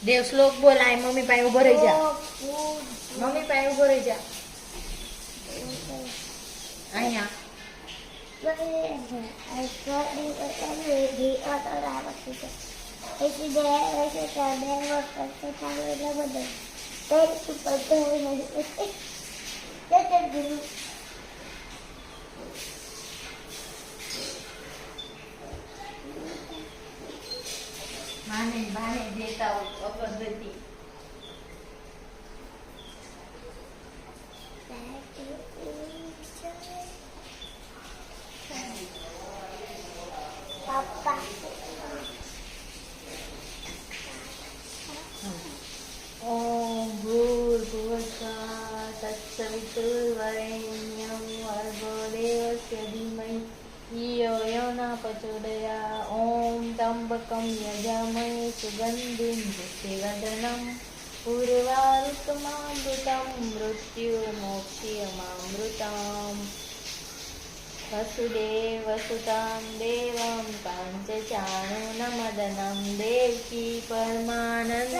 દેવ શ્લોક બોલ. આ મમ્મી પાસે ઉભો રહી જા. મમ્મી પાસે ઉભો રહી જા. અહીંયા માને બાને દેતા હોય અગરબત્તી. ઓમ ભૂર્ભુવસ્સઃ તત્સવિતુર્વરેણ્યં ભર્ગો દેવસ્ય ધીમહિ ધિયો યો ન પ્રચોદયાत्. ઓમ ત્ર્યંબકં યજામહે સુગંધિં પુષ્ટિવર્ધનં ઉર્વારુકમામૃતં મૃત્યુર્મોક્ષીયમામૃતम्. વસુદેવસુतं દેવં કાંચચાણૂરમર્દनं દેવકી પરમાનંદ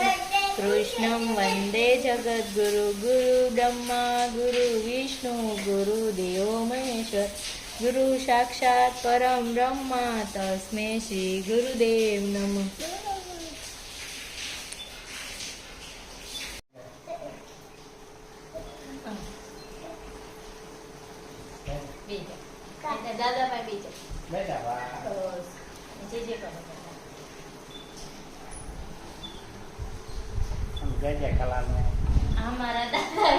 કૃષ્ણં વંદે જગદ્ગુરુ. ગુરુ બ્રહ્મા ગુરુ વિષ્ણુ ગુરુદેવો મહેશ્વર. ગુરુ સાક્ષાત પરમ બ્રહ્મા તસ્મૈ શ્રી ગુરુદેવ નમઃ. દાદા પાસે બીજો જે કરો જય જય કલાનો અમારા દાદા